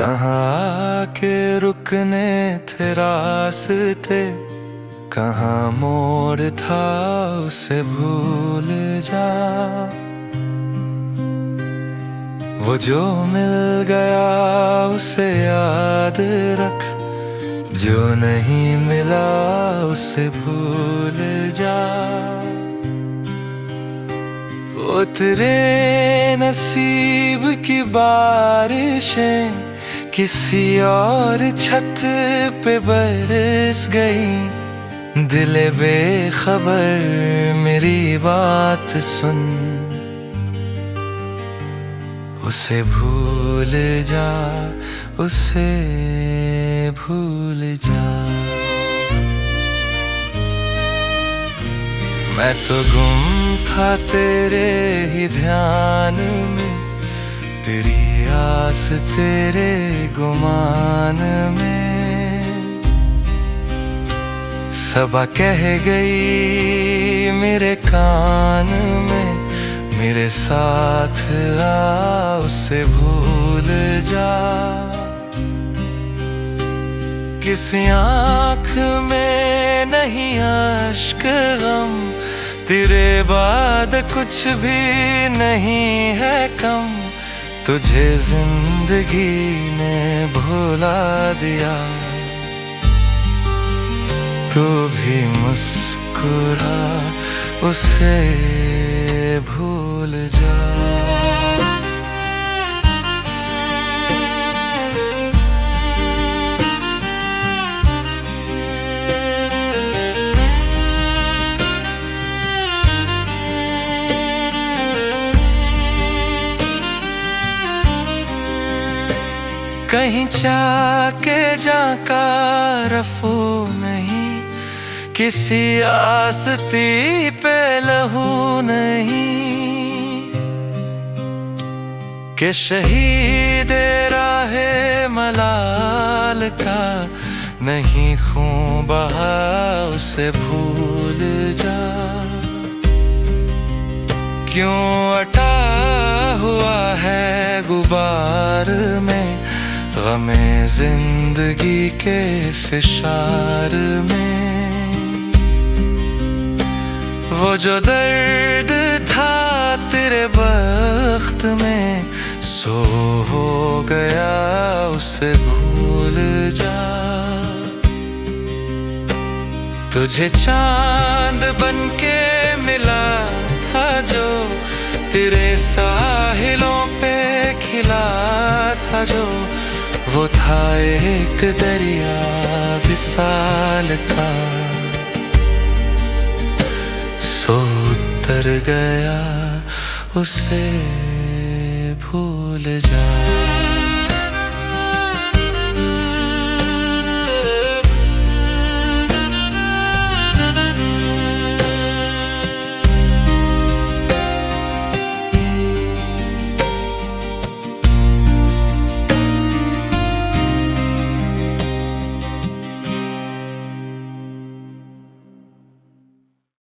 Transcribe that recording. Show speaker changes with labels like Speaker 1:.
Speaker 1: कहाँ के रुकने थे रास्ते, कहाँ मोड़ था उसे भूल जा। वो जो मिल गया उसे याद रख, जो नहीं मिला उसे भूल जा। वो तेरे नसीब की बारिशें किसी और छत पे बरस गई। दिले बेखबर मेरी बात सुन, उसे भूल जा, उसे भूल जा। मैं तो गुम था तेरे ही ध्यान में, तेरी आस तेरे गुमान में। सबा कह गई मेरे कान में, मेरे साथ आ उसे भूल जा। किसी आँख में नहीं अश्क गम, तेरे बाद कुछ भी नहीं है कम। तुझे जिंदगी ने भुला दिया, तू भी मुस्कुरा, उसे भूल जा। कहीं जाके जाका रफू नहीं, किसी आस्ती पे लहू नहीं। के शहीद राहे मलाल का नहीं खून बहा, उसे भूल जा। क्यों अटा हुआ है गुबार में, गमे जिंदगी के फिशार में। वो जो दर्द था तेरे बख्त में, सो हो गया उसे भूल जा। तुझे चांद बनके मिला था जो, तेरे साहिलों पे खिला था जो। वो था एक दरिया विशाल का, सो उतर गया उसे भूल जा।